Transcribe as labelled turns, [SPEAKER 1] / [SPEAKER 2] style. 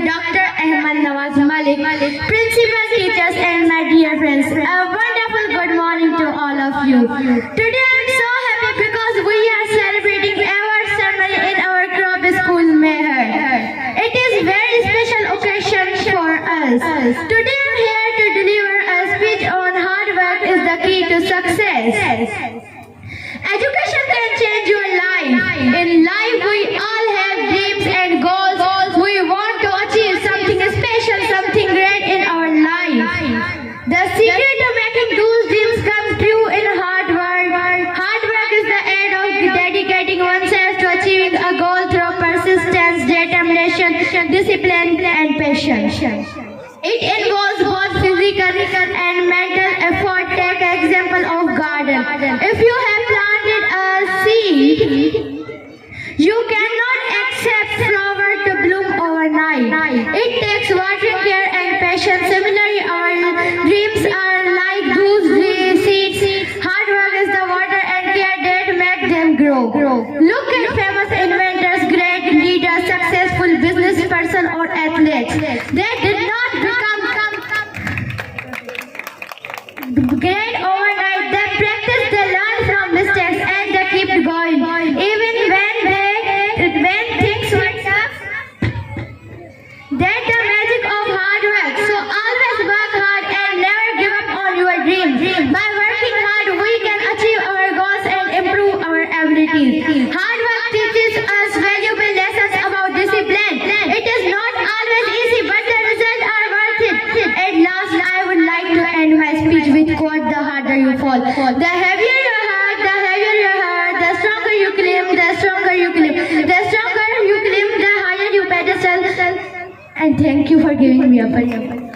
[SPEAKER 1] Dr. Ahmad Nawaz Malik, principal, teachers, and my dear friends. A wonderful good morning to all of you. Today I am so happy because we are celebrating our ceremony in our Crop School Meher. It is a very special occasion for us. Today I am here to deliver a speech on hard work is the key to success. Education can change your life. In life, we all have dreams and goals. We want to achieve something special, something great in our life. The secret to making those dreams come true in hard work. Hard work is the aid of dedicating oneself to achieving a goal through persistence, determination, discipline, and patience. It involves both physical and mental effort. Take an example of garden. If you have planted a seed, you cannot expect flower to bloom overnight. It takes watering care and patience. Similarly, our dreams are like those seeds. Hard work is the water and care that make them grow. Look at famous inventors, great leaders, successful business person or athletes. They did not become great overnight. They practice, they learn from mistakes, and they keep going. Even when things were tough, that's the magic of hard work. So always work hard and never give up on your dream. By working hard, we can achieve our goals and improve our abilities. Hard work teaches us valuable lessons about discipline. It is not always easy, but the results are worth it. At last, I would like to end my speech with quote: the harder you fall, the heavier your heart, the heavier your heart, the stronger you climb, the stronger you climb, the stronger you climb, the higher you pedestal. And thank you for giving me a opportunity.